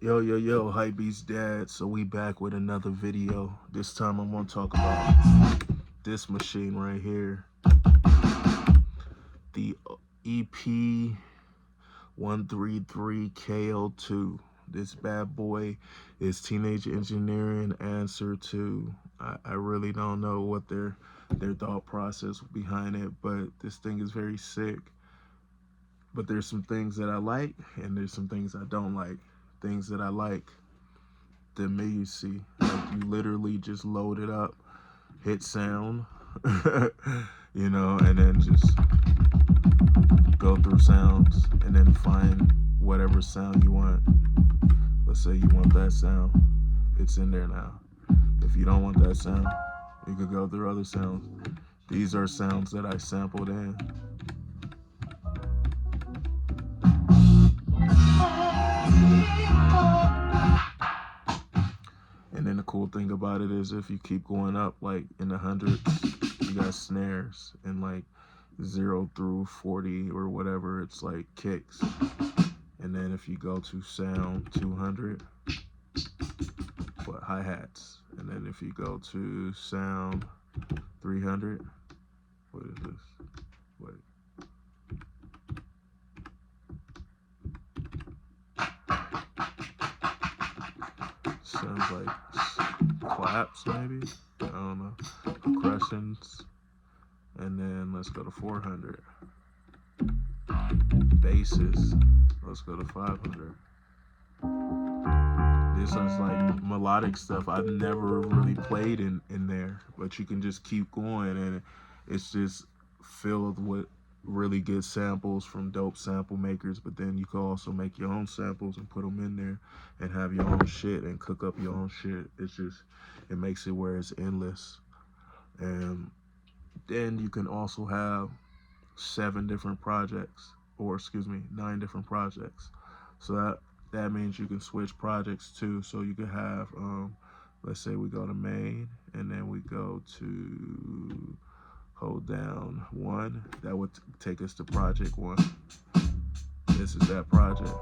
Yo, yo, yo, Hypebeast Dad. So we back with another video. This time I'm gonna talk about this machine right here, the EP 133 KO2. This bad boy is Teenage Engineering answer to. I really don't know what their thought process behind it, but this thing is very sick. But there's some things that I like, and there's some things I don't like. Things that I like, the immediacy. Like you literally just load it up, hit sound, and then just go through sounds and then find whatever sound you want. Let's say you want that sound, it's in there now. If you don't want that sound, you could go through other sounds. These are sounds that I sampled in. And then the cool thing about it is if you keep going up like in the hundreds, you got snares, and like 0 through 40 or whatever, it's like kicks. And then if you go to sound 200, what, hi-hats. And then if you go to sound 300, what is this? Wait. Sounds like claps maybe, I don't know, percussions. And then let's go to 400. Basses, let's go to 500. This is like melodic stuff I've never really played in there, but you can just keep going, and it's just filled with really good samples from dope sample makers. But then you can also make your own samples and put them in there and have your own shit and cook up your own shit. It makes it where it's endless. And then you can also have 7 different projects, or excuse me, 9 different projects. So that means you can switch projects too. So you could have, let's say we go to main, and then we go to hold down 1. That would take us to project 1. This is that project.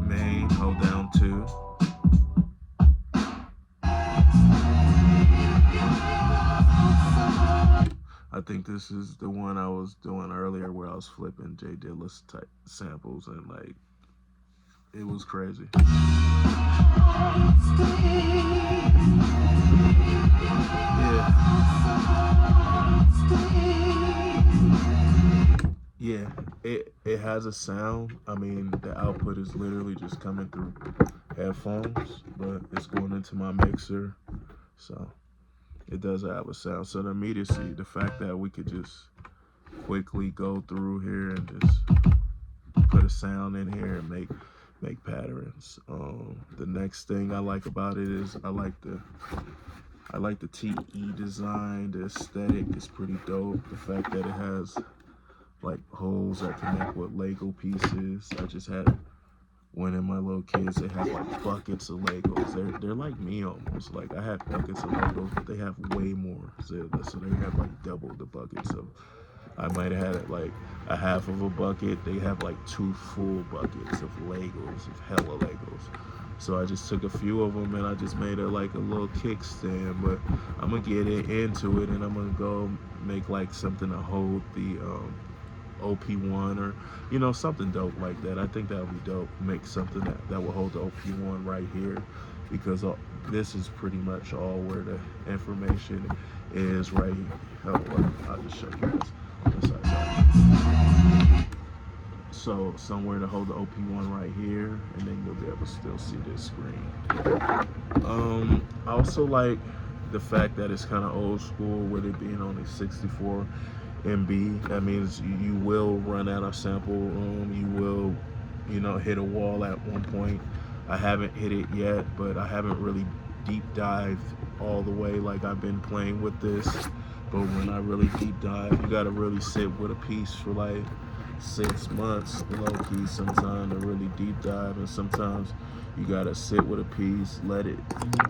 Main, hold down 2. I think this is the one I was doing earlier where I was flipping Jay Dilla's type samples, and like it was crazy. Yeah, it has a sound. I mean, the output is literally just coming through headphones, but it's going into my mixer, so it does have a sound. So the immediacy, the fact that we could just quickly go through here and just put a sound in here and make patterns. The next thing I like about it is I like the TE design. The aesthetic is pretty dope. The fact that it has like holes that connect with Lego pieces. I just had one of my little kids, they have like buckets of Legos. They're like me almost. Like I have buckets of Legos, but they have way more. So they have like double the buckets of. I might have had like a half of a bucket. They have like 2 full buckets of Legos, of hella Legos. So I just took a few of them and I just made it like a little kickstand. But I'm gonna get it into it, and I'm gonna go make like something to hold the OP1, or something dope like that. I think that would be dope. Make something that will hold the OP1 right here, because this is pretty much all where the information is right here. I'll just show you guys on this side. So somewhere to hold the OP1 right here, and then you'll be able to still see this screen. I also like the fact that it's kind of old school with it being only 64 MB. That means you will run out of sample room. You will, hit a wall at one point. I haven't hit it yet, but I haven't really deep dived all the way like I've been playing with this. But when I really deep dive, you gotta really sit with a piece for like 6 months, low key, sometime to really deep dive, and sometimes you gotta sit with a piece, let it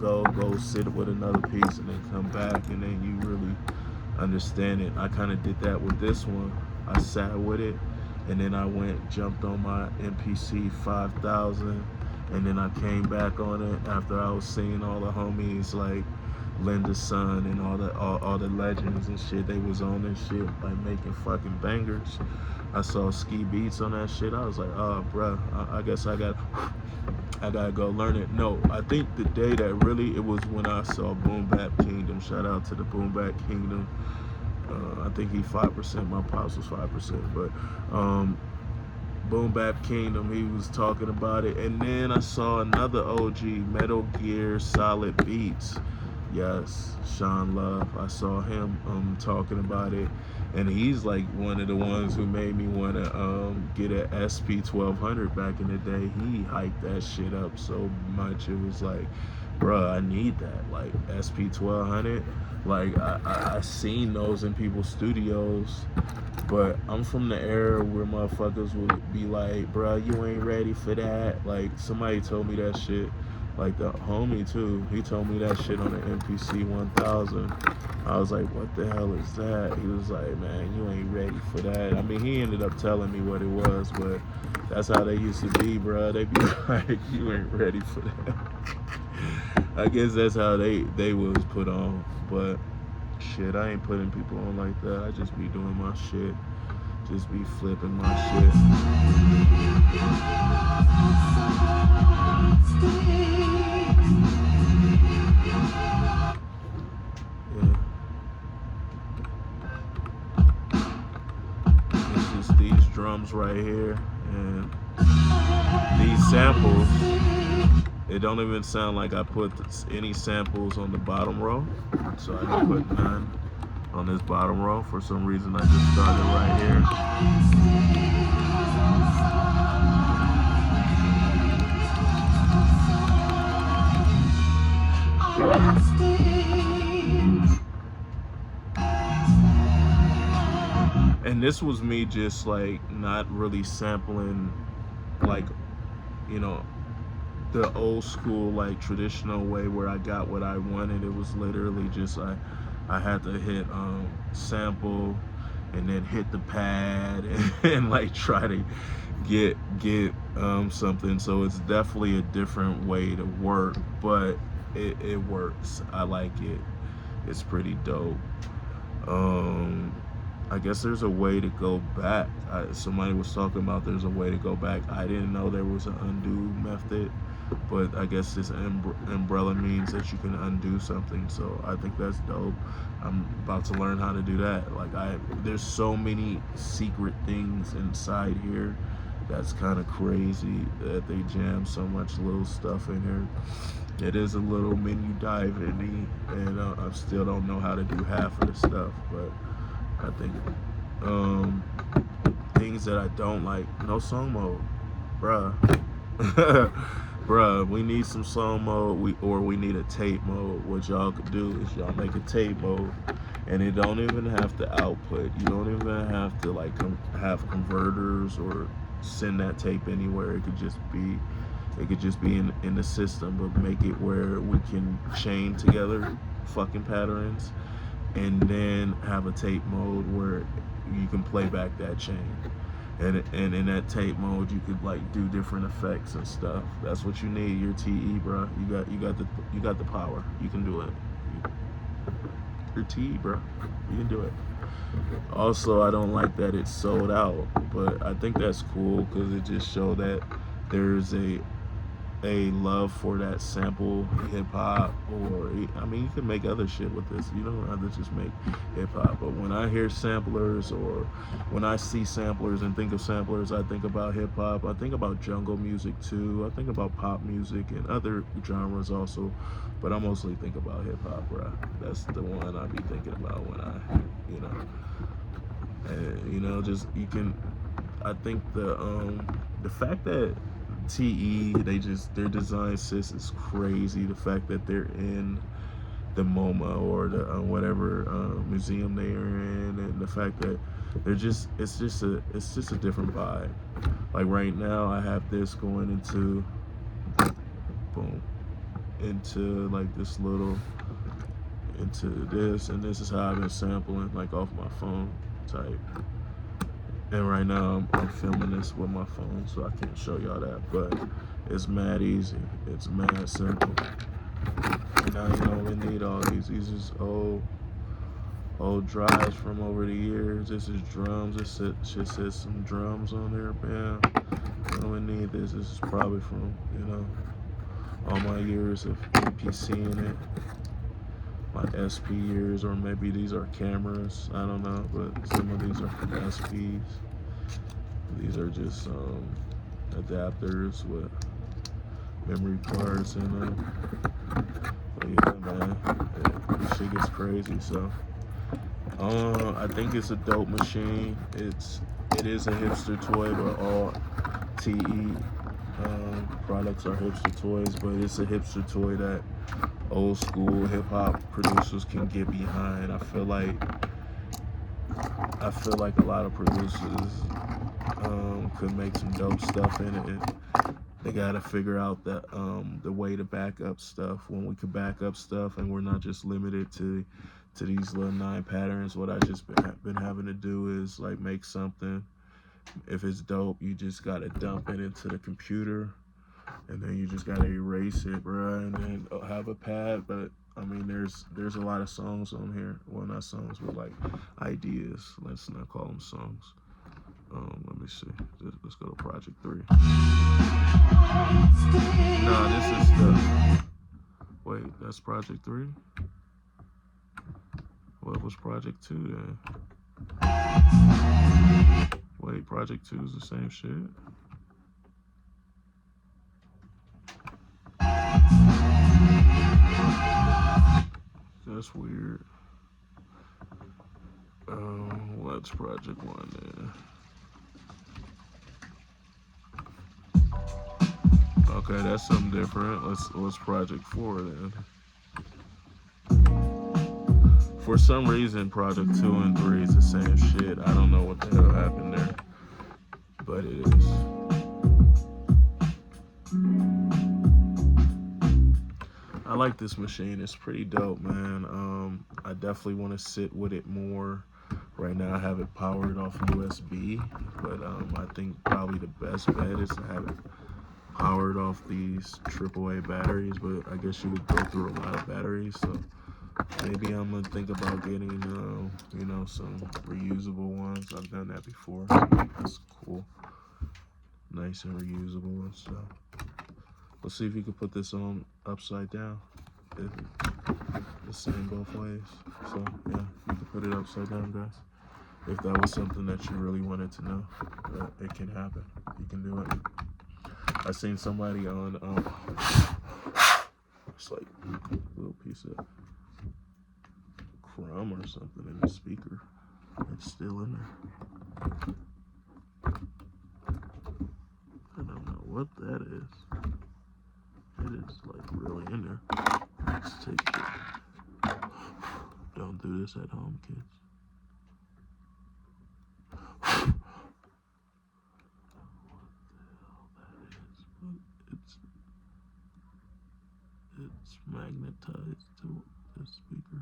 go sit with another piece, and then come back, and then you really understand it. I kind of did that with this one. I sat with it, and then I jumped on my MPC 5000, and then I came back on it after I was seeing all the homies like Linda Sun and all the legends and shit. They was on this shit like making fucking bangers. I saw Ski Beats on that shit. I was like, oh, bruh, I guess I gotta go learn it. No, I think the day that really it was when I saw Boom Bap Kingdom. Shout out to the Boom Bap Kingdom. I think he 5%. My pops was 5%, but Boom Bap Kingdom, he was talking about it. And then I saw another OG, Metal Gear Solid Beats. Yes, Sean Love. I saw him talking about it, and he's like one of the ones who made me want to get an SP 1200 back in the day. He hyped that shit up so much. It was like, bruh, I need that. Like SP 1200. Like I seen those in people's studios, but I'm from the era where motherfuckers would be like, bruh, you ain't ready for that. Like somebody told me that shit. Like the homie too, he told me that shit on the MPC 1000. I was like, what the hell is that? He was like, man, you ain't ready for that. I mean, he ended up telling me what it was, but that's how they used to be, bro. They be like, you ain't ready for that. I guess that's how they was put on. But shit, I ain't putting people on like that. I just be doing my shit. Just be flipping my shit. Yeah. It's just these drums right here and these samples. It don't even sound like I put any samples on the bottom row. So I didn't put none on this bottom row. For some reason I just started right here. And this was me just like not really sampling like, you know, the old school like traditional way where I got what I wanted. It was literally just I had to hit sample and then hit the pad and like try to get something. So it's definitely a different way to work, but it works. I like it. It's pretty dope. I guess there's a way to go back. Somebody was talking about there's a way to go back. I didn't know there was an undo method, but I guess this umbrella means that you can undo something. So I think that's dope. I'm about to learn how to do that. Like there's so many secret things inside here. That's kind of crazy that they jam so much little stuff in here. It is a little menu dive in me, and I still don't know how to do half of the stuff, but I think things that I don't like, no song mode, bruh. Bruh, we need some song mode, we need a tape mode. What y'all could do is y'all make a tape mode, and it don't even have to output. You don't even have to like have converters or send that tape anywhere. It could just be in the system, but make it where we can chain together fucking patterns, and then have a tape mode where you can play back that chain. And in that tape mode, you could like do different effects and stuff. That's what you need. Your TE, bro. You got the power. You can do it. Your TE, bro. You can do it. Also, I don't like that it's sold out, but I think that's cool because it just shows that there's a love for that sample hip hop, or I mean, you can make other shit with this. You don't have to just make hip hop. But when I hear samplers, or when I see samplers and think of samplers, I think about hip hop. I think about jungle music too. I think about pop music and other genres also. But I mostly think about hip hop, bro. That's the one I be thinking about when just you can. I think the fact that TE, their design sys is crazy. The fact that they're in the MoMA or the whatever museum they are in, and the fact that it's just a different vibe. Like right now, I have this going into like this little into this, and this is how I've been sampling like off my phone type. And right now I'm filming this with my phone, so I can't show y'all that. But it's mad easy. It's mad simple. And now you don't even need all these. These is old drives from over the years. This is drums. Shit says some drums on there. Bam. I don't even need this. This is probably from, all my years of APCing it. My SP years, or maybe these are cameras. I don't know, but some of these are from SPs. These are just adapters with memory cards in them. But yeah, man, this shit gets crazy. So, I think it's a dope machine. It is a hipster toy, but all TE products are hipster toys. But it's a hipster toy that old school hip hop producers can get behind. I feel like a lot of producers could make some dope stuff in it. They gotta figure out the way to back up stuff, when we could back up stuff and we're not just limited to these little 9 patterns. What I just been having to do is like make something. If it's dope, you just gotta dump it into the computer, and then you just gotta erase it, bro, and then have a pad. But I mean, there's a lot of songs on here. Well, not songs, but like ideas. Let's not call them songs. Let me see. Let's go to Project 3. Nah, this is the. Wait, that's Project 3? What was Project 2 then? Wait, Project 2 is the same shit? That's weird. What's Project 1 then? Okay, that's something different. What's Project 4 then? For some reason, Project 2 and 3 is the same shit. I don't know what the hell happened there, but it is. I like this machine. It's pretty dope, man. I definitely want to sit with it more. Right now, I have it powered off USB, but I think probably the best bet is to have it powered off these AAA batteries. But I guess you would go through a lot of batteries, so maybe I'm gonna think about getting, some reusable ones. I've done that before. That's cool, nice and reusable and stuff. Let's see if you can put this on upside down. The same both ways. So yeah, you can put it upside down, guys. If that was something that you really wanted to know, it can happen. You can do it. I seen somebody on it's like a little piece of crumb or something in the speaker. It's still in there. I don't know what that is. It is like really in there. Let's take it. Don't do this at home, kids. It's magnetized to the speaker.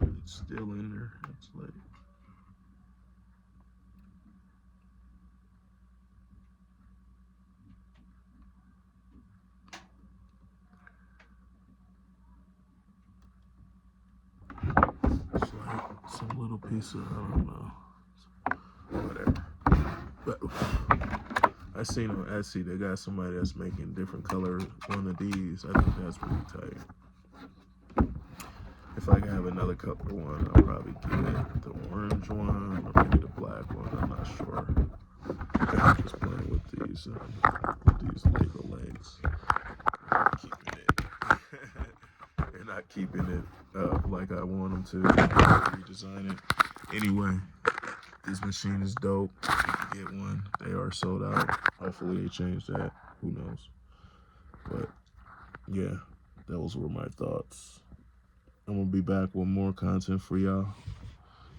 It's still in there. It's like some little piece of, I don't know, whatever. But I seen on Etsy they got somebody that's making different color one of these. I think that's pretty tight. If I can have another color one, I'll probably get the orange one or maybe the black one. I'm not sure. I'm just playing with these Lego legs. Keeping it. They're not keeping it up like I want them to. Redesign it. Anyway, this machine is dope. You can get one. They are sold out. Hopefully they change that. Who knows? But yeah, those were my thoughts. I'm gonna be back with more content for y'all.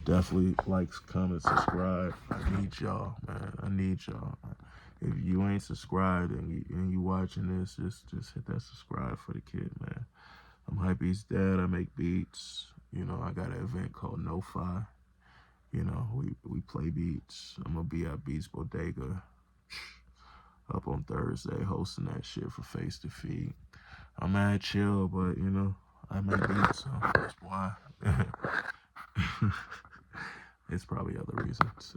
Definitely like, comment, subscribe. I need y'all, man. I need y'all. If you ain't subscribed and you watching this, just hit that subscribe for the kid, man. I'm Hypebeast's dad. I make beats. I got an event called No-Fi. You know, we play beats. I'm gonna be at Beats Bodega up on Thursday hosting that shit for Face to Feed. I'm mad chill, but you know, I make beats, so that's why. It's probably other reasons.